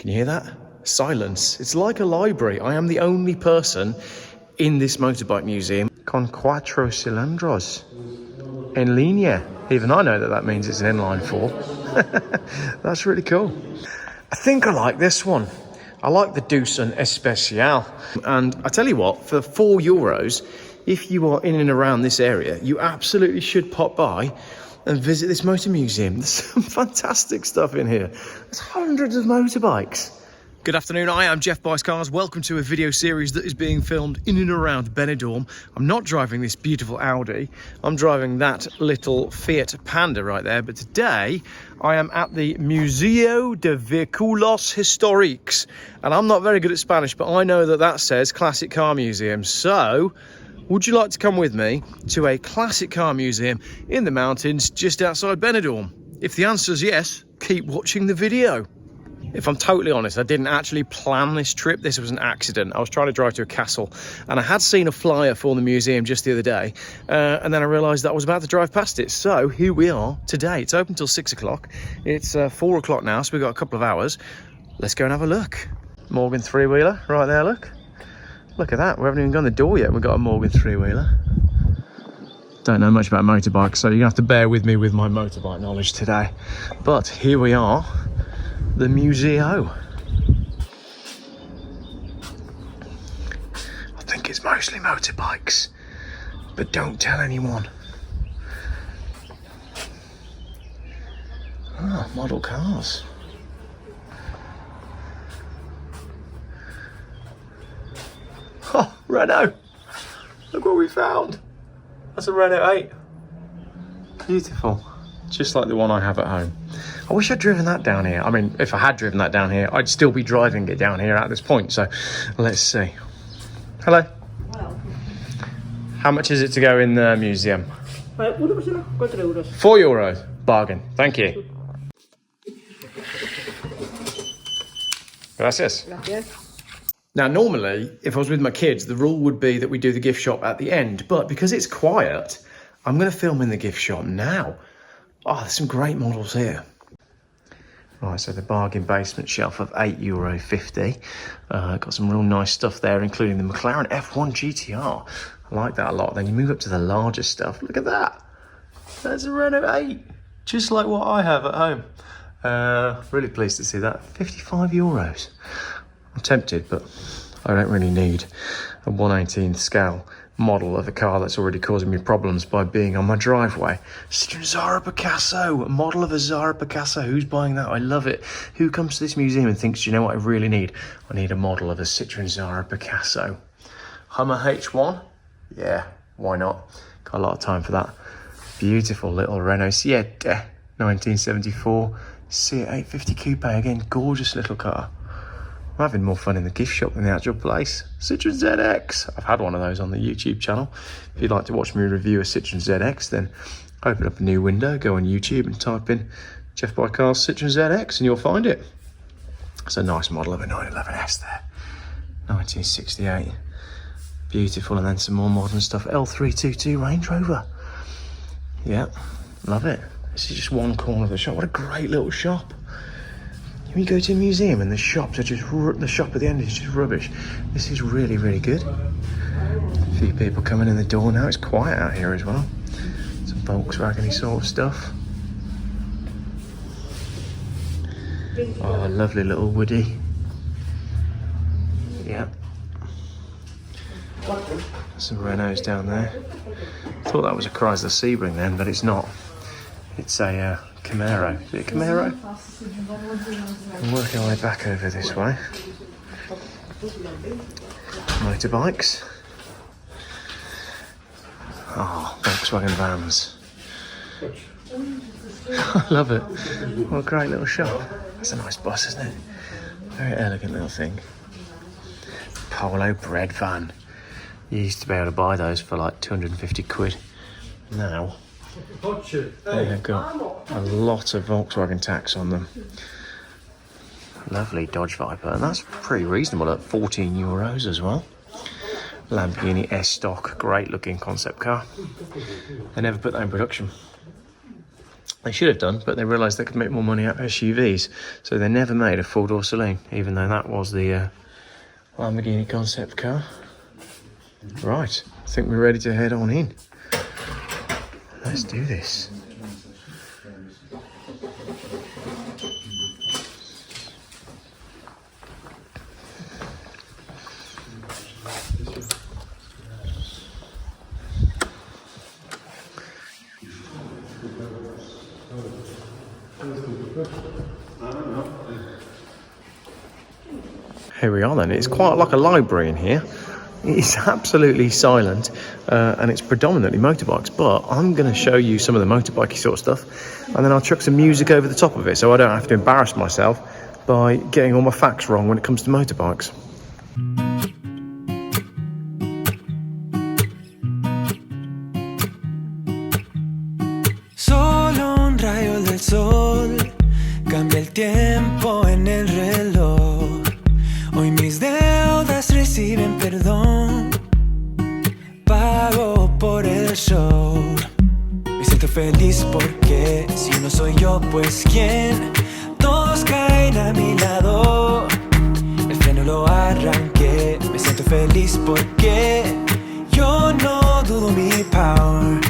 Can you hear that? Silence. It's like a library. I am the only person in this motorbike museum. Con quattro cilindros en linea. Even I know that that means it's an inline four. That's really cool. I think I like this one. I like the Dusan Especial. And I tell you what, for €4, if you are in and around this area, you absolutely should pop by and visit this motor museum. There's some fantastic stuff in here. There's hundreds of motorbikes. Good afternoon, I am Geoff Buys Cars. Welcome to a video series that is being filmed in and around Benidorm. I'm not driving this beautiful Audi. I'm driving that little Fiat Panda right there. But today I am at the Museo Vehiculos Historicos. And I'm not very good at Spanish, but I know that that says Classic Car Museum. So would you like to come with me to a classic car museum in the mountains just outside Benidorm? If the answer is yes, keep watching the video. If I'm totally honest, I didn't actually plan this trip. This was an accident. I was trying to drive to a castle and I had seen a flyer for the museum just the other day. And then I realised that I was about to drive past it. So here we are today. It's open till 6 o'clock. It's 4 o'clock now, so we've got a couple of hours. Let's go and have a look. Morgan three-wheeler right there, look. Look at that. We haven't even gone the door yet. We've got a Morgan three-wheeler. Don't know much about motorbikes, so you're going to have to bear with me with my motorbike knowledge today. But here we are. The Museo. I think it's mostly motorbikes, but don't tell anyone. Ah, model cars. Oh, Renault. Look what we found. That's a Renault 8. Beautiful. Just like the one I have at home. I wish I'd driven that down here. I mean, if I had driven that down here, I'd still be driving it down here at this point. So let's see. Hello. Hello. How much is it to go in the museum? €4. €4. Bargain. Thank you. Gracias. Gracias. Now, normally, if I was with my kids, the rule would be that we do the gift shop at the end. But because it's quiet, I'm going to film in the gift shop now. Oh, there's some great models here. Right, so the bargain basement shelf of €8.50. Got some real nice stuff there, including the McLaren F1 GTR. I like that a lot. Then you move up to the larger stuff. Look at that. That's a Renault 8. Just like what I have at home. Really pleased to see that. €55. I'm tempted, but I don't really need a 1/18th scale model of a car that's already causing me problems by being on my driveway. Citroen Zara Picasso, a model of a Zara Picasso. Who's buying that? I love it. Who comes to this museum and thinks, do you know what I really need? I need a model of a Citroen Zara Picasso. Hummer H1? Yeah, why not? Got a lot of time for that. Beautiful little Renault Siete, 1974. Seat 850 Coupe, again, gorgeous little car. I'm having more fun in the gift shop than the actual place. Citroen ZX. I've had one of those on the YouTube channel. If you'd like to watch me review a Citroen ZX, then open up a new window, go on YouTube and type in Geoff Buys Cars Citroen ZX and you'll find it. It's a nice model of a 911S there. 1968. Beautiful. And then some more modern stuff. L322 Range Rover. Yeah, love it. This is just one corner of the shop. What a great little shop. When you go to a museum and the shops are just, the shop at the end is just rubbish. This is really, really good. A few people coming in the door now. It's quiet out here as well. Some Volkswagen-y sort of stuff. Oh, a lovely little Woody. Yeah. Some Renaults down there. Thought that was a Chrysler Sebring then, but it's not. It's a Camaro. Is it a Camaro? We're working our way back over this way. Motorbikes. Oh, Volkswagen vans. I love it. What a great little shop. That's a nice bus, isn't it? Very elegant little thing. Polo bread van. You used to be able to buy those for like 250 quid. Now, they have got a lot of Volkswagen tax on them. Lovely Dodge Viper, and that's pretty reasonable at €14 as well. Lamborghini S-Stock, great looking concept car. They never put that in production. They should have done, but they realised they could make more money out of SUVs, so they never made a four-door saloon, even though that was the Lamborghini concept car. Right, I think we're ready to head on in. Let's do this. Here we are then. It's quite like a library in here. It's absolutely silent and it's predominantly motorbikes, but I'm going to show you some of the motorbikey sort of stuff and then I'll chuck some music over the top of it so I don't have to embarrass myself by getting all my facts wrong when it comes to motorbikes. Solo un rayo del sol cambia el tiempo en el reloj. Hoy mis deudas reciben perdón, pago por el show. Me siento feliz porque si no soy yo, pues ¿quién? Todos caen a mi lado, el freno lo arranqué. Me siento feliz porque yo no dudo mi power.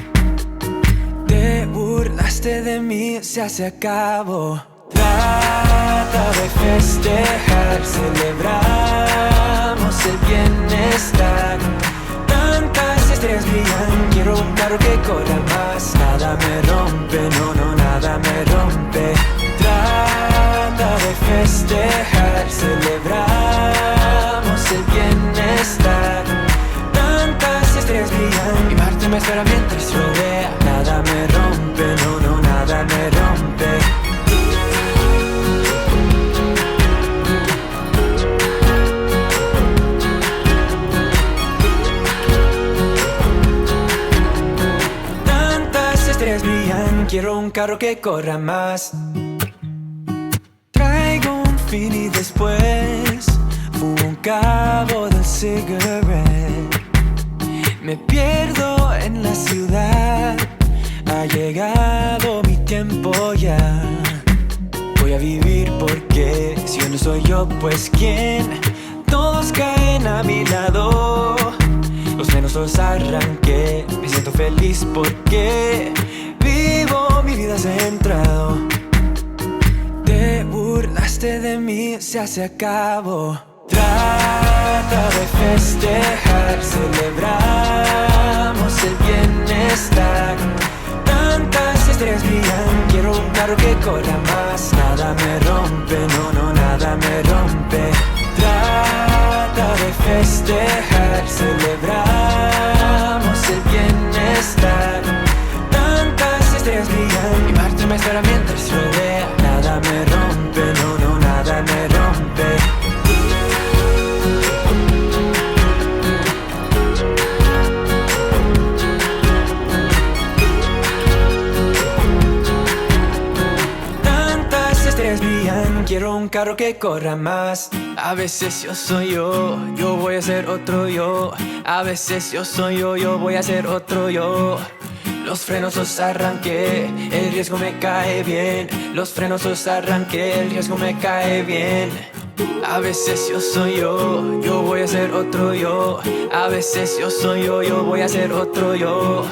Te burlaste de mí, se acabó. Trata de festejar, celebramos el bienestar. Tantas estrellas brillan, quiero un carro que corra más. Nada me rompe, no, no, nada me rompe. Trata de festejar, celebramos el bienestar. Tantas estrellas brillan y Marte me espera mientras rodea. Nada me rompe, no, no, nada me rompe. Quiero un carro que corra más. Traigo un fin y después fumo un cabo del cigarette. Me pierdo en la ciudad, ha llegado mi tiempo ya. Voy a vivir porque si yo no soy yo, pues ¿quién? Todos caen a mi lado, los frenos los arranqué. Me siento feliz porque vivo mi vida centrado. Te burlaste de mí, se acabó. Trata de festejar, celebramos el bienestar. Tantas estrellas brillan, quiero un carro que corra más. Nada me rompe, no, no, nada me rompe. Trata de festejar, celebramos el bienestar. Estrellas brillan y Marte me espera mientras rodea. Nada me rompe, no, no, nada me rompe. Tantas estrellas brillan, quiero un carro que corra más. A veces yo soy yo voy a ser otro yo. A veces yo soy yo voy a ser otro yo. Los frenos los arranqué, el riesgo me cae bien. Los frenos los arranqué, el riesgo me cae bien. A veces yo soy yo voy a ser otro yo. A veces yo soy yo voy a ser otro yo.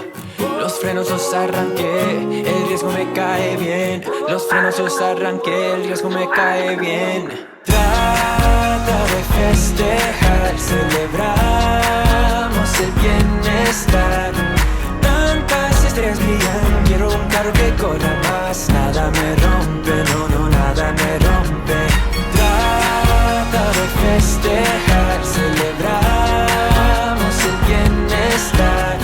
Los frenos los arranqué, el riesgo me cae bien. Los frenos los arranqué, el riesgo me cae bien. Trata de festejar, celebramos el bienestar. Estrellas brillan, quiero un carro que corra más. Nada me rompe, no, no, nada me rompe. Trata de festejar, celebramos el bienestar.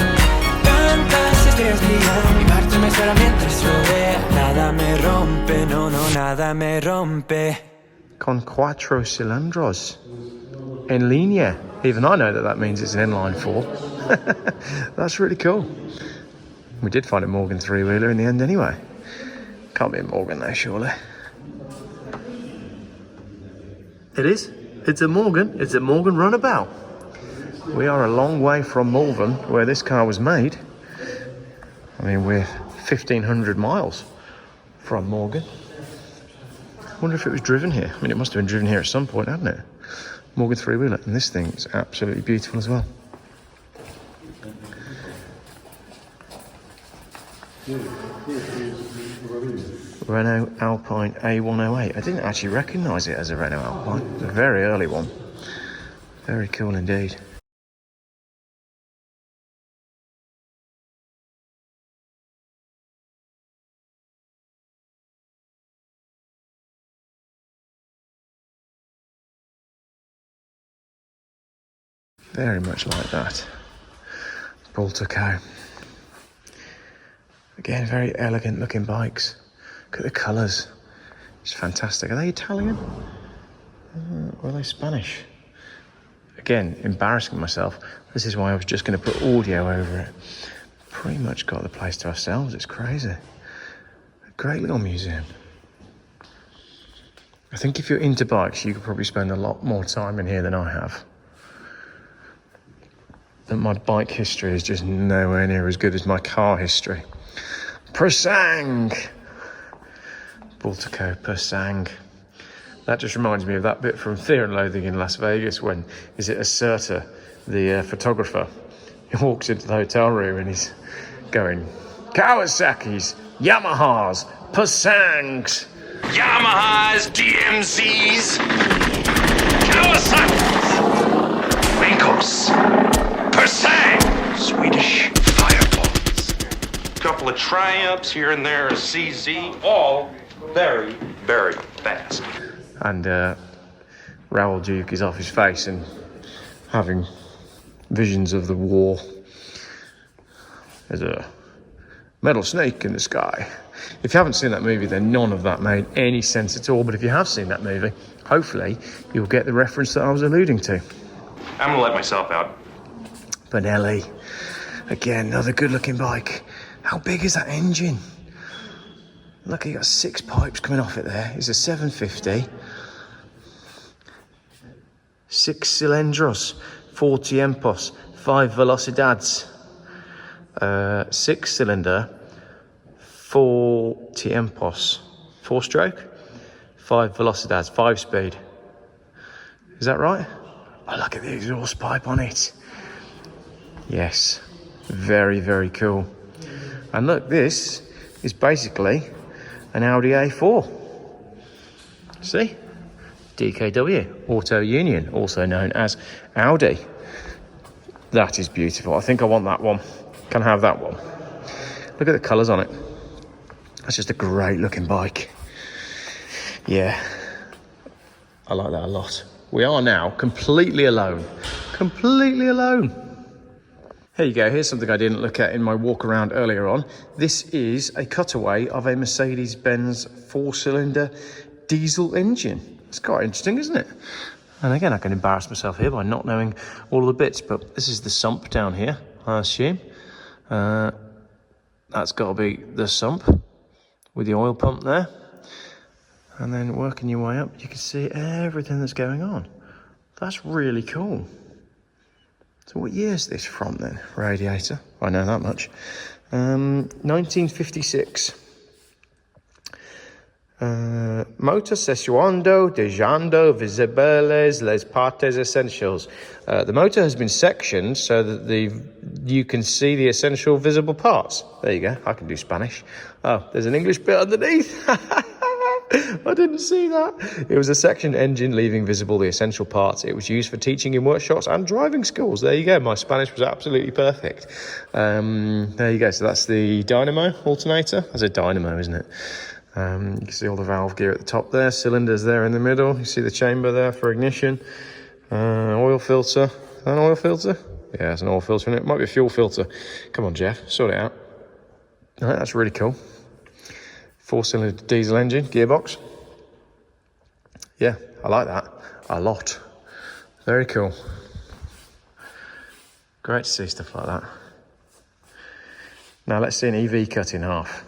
Tantas estrellas brillan y Marte me espera mientras rodea. Nada me rompe, no, no, nada me rompe. Con cuatro cilindros. En línea. Even I know that means it's an inline four. That's really cool. We did find a Morgan three-wheeler in the end anyway. Can't be a Morgan though, surely. It is. It's a Morgan. It's a Morgan runabout. We are a long way from Malvern, where this car was made. I mean, we're 1,500 miles from Morgan. I wonder if it was driven here. I mean, it must have been driven here at some point, hadn't it? Morgan three-wheeler. And this thing is absolutely beautiful as well. Renault Alpine A108. I didn't actually recognise it as a Renault Alpine. It's a very early one. Very cool indeed. Very much like that. Baltico. Again, very elegant looking bikes. Look at the colours. It's fantastic. Are they Italian? Or are they Spanish? Again, embarrassing myself. This is why I was just going to put audio over it. Pretty much got the place to ourselves. It's crazy. A great little museum. I think if you're into bikes, you could probably spend a lot more time in here than I have. But my bike history is just nowhere near as good as my car history. Persang! Baltico, Persang. That just reminds me of that bit from Fear and Loathing in Las Vegas when, is it Acerta, the photographer, he walks into the hotel room and he's going, Kawasaki's, Yamahas, Persangs. Yamahas, DMZs, Kawasaki's, Winkles, Persang, Swedish Fireballs, couple of Triumphs here and there, a CZ, all very, very fast. And Raoul Duke is off his face and having visions of the war. There's a metal snake in the sky. If you haven't seen that movie, then none of that made any sense at all. But if you have seen that movie, hopefully you'll get the reference that I was alluding to. I'm gonna let myself out. Benelli. Again, another good looking bike. How big is that engine? Look, you got 6 pipes coming off it there. It's a 750. 6 cilindros, 4 tiempos, 5 velocidades. 6 cylinder, 4 tiempos. 4 stroke, 5 velocidades, 5 speed. Is that right? Oh, look at the exhaust pipe on it. Yes, very, very cool. And look, this is basically an Audi A4. See? DKW, Auto Union, also known as Audi. That is beautiful. I think I want that one. Can I have that one? Look at the colours on it. That's just a great looking bike. Yeah, I like that a lot. We are now completely alone. Completely alone. Here you go, here's something I didn't look at in my walk around earlier on. This is a cutaway of a Mercedes-Benz 4-cylinder diesel engine. It's quite interesting, isn't it? And again, I can embarrass myself here by not knowing all of the bits, but this is the sump down here, I assume. That's got to be the sump with the oil pump there. And then working your way up, you can see everything that's going on. That's really cool. So what year is this from then? Radiator, I know that much. 1956. Motor sessuando, dejando visibles les partes essentials. The motor has been sectioned so that you can see the essential visible parts. There you go, I can do Spanish. Oh, there's an English bit underneath. I didn't see that. It was a sectioned engine leaving visible the essential parts. It was used for teaching in workshops and driving schools. There you go. My Spanish was absolutely perfect. There you go. So that's the dynamo alternator. That's a dynamo, isn't it? You can see all the valve gear at the top there. Cylinders there in the middle. You see the chamber there for ignition. Oil filter. Is that an oil filter? Yeah, it's an oil filter in it. Might be a fuel filter. Come on, Geoff. Sort it out. All right, that's really cool. 4-cylinder diesel engine, gearbox. Yeah, I like that a lot. Very cool. Great to see stuff like that. Now let's see an EV cut in half.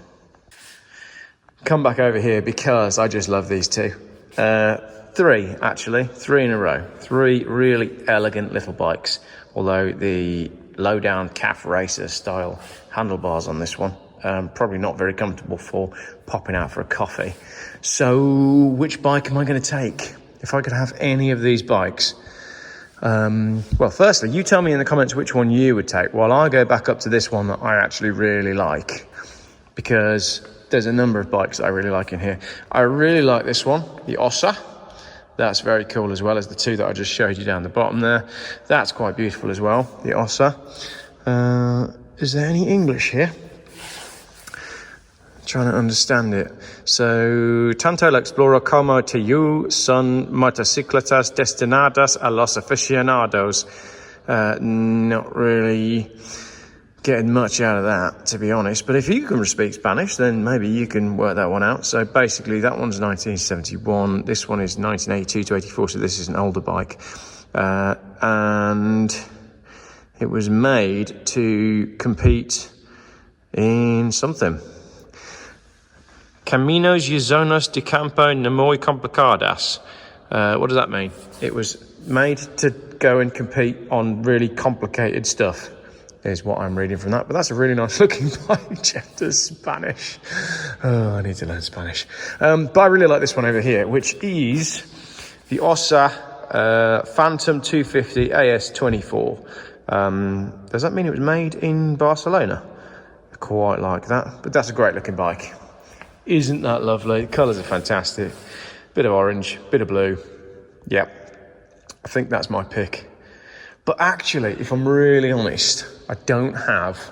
Come back over here because I just love these two. 3 actually, 3 in a row. 3 really elegant little bikes. Although the low down calf racer style handlebars on this one Probably not very comfortable for popping out for a coffee. So which bike am I going to take? If I could have any of these bikes. Well, firstly, you tell me in the comments which one you would take, while I go back up to this one that I actually really like, because there's a number of bikes that I really like in here. I really like this one, the Ossa. That's very cool, as well as the two that I just showed you down the bottom there. That's quite beautiful as well, the Ossa. Is there any English here? Trying to understand it. So, tanto el explorer como tú son motocicletas destinadas a los aficionados. Not really getting much out of that, to be honest. But if you can speak Spanish, then maybe you can work that one out. So basically, that one's 1971. This one is 1982 to 84, so this is an older bike. And it was made to compete in something. Caminos y zonas de campo no muy complicadas. What does that mean? It was made to go and compete on really complicated stuff, is what I'm reading from that. But that's a really nice looking bike. Geoff does Spanish. Oh, I need to learn Spanish. But I really like this one over here, which is the Ossa Phantom 250 AS24. Does that mean it was made in Barcelona? I quite like that. But that's a great looking bike. Isn't that lovely? The colours are fantastic. Bit of orange, bit of blue. Yeah, I think that's my pick. But actually, if I'm really honest, I don't have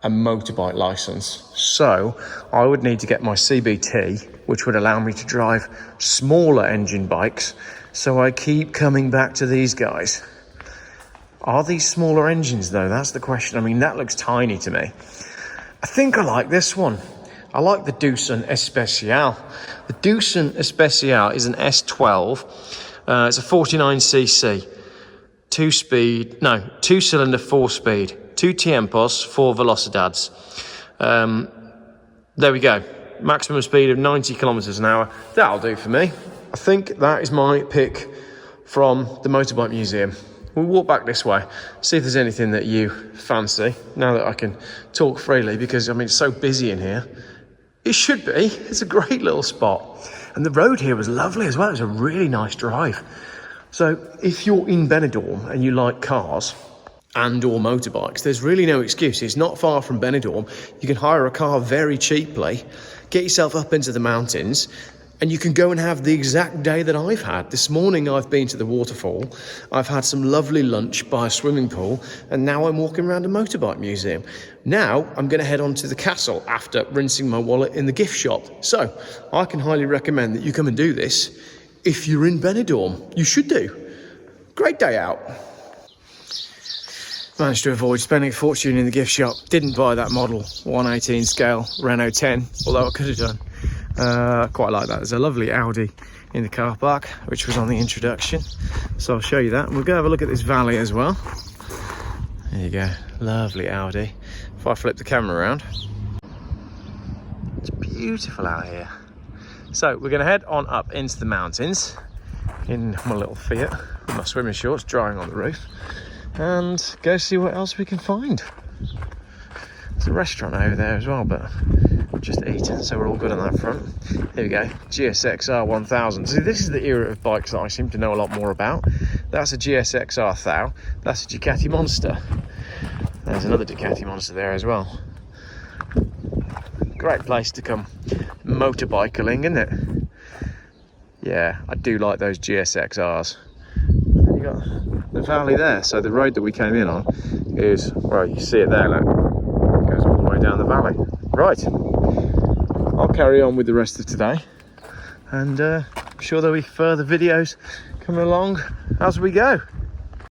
a motorbike licence. So I would need to get my CBT, which would allow me to drive smaller engine bikes. So I keep coming back to these guys. Are these smaller engines though? That's the question. I mean, that looks tiny to me. I think I like this one. I like the Doosan Especial. The Doosan Especial is an S12. It's a 49cc. 2-cylinder, 4-speed. 2 tiempos, 4 velocidades. There we go. Maximum speed of 90 kilometers an hour. That'll do for me. I think that is my pick from the Motorbike Museum. We'll walk back this way, see if there's anything that you fancy, now that I can talk freely, because, I mean, it's so busy in here. It should be. It's a great little spot. And the road here was lovely as well. It was a really nice drive. So if you're in Benidorm and you like cars and or motorbikes, there's really no excuse. It's not far from Benidorm. You can hire a car very cheaply, get yourself up into the mountains, and you can go and have the exact day that I've had. This morning I've been to the waterfall, I've had some lovely lunch by a swimming pool, and now I'm walking around a motorbike museum. Now I'm going to head on to the castle after rinsing my wallet in the gift shop. So I can highly recommend that you come and do this if you're in Benidorm. You should do. Great day out. Managed to avoid spending a fortune in the gift shop. Didn't buy that model 118 scale Renault 10, although I could have done. Quite like that. There's a lovely Audi in the car park, which was on the introduction, so I'll show you that. And we'll go have a look at this valley as well. There you go, lovely Audi. If I flip the camera around, it's beautiful out here. So we're going to head on up into the mountains in my little Fiat with my swimming shorts drying on the roof, and go see what else we can find. There's a restaurant over there as well, but just eaten, so we're all good on that front. Here we go, GSXR 1000. See, this is the era of bikes that I seem to know a lot more about. That's a GSXR Thou. That's a Ducati Monster. There's another Ducati Monster there as well. Great place to come motorbikeling, isn't it? Yeah, I do like those GSXRs. And you got the valley there, so the road that we came in on is, well, you see it there, look, it goes all the way down the valley. Right, I'll carry on with the rest of today, and I'm sure there'll be further videos coming along as we go.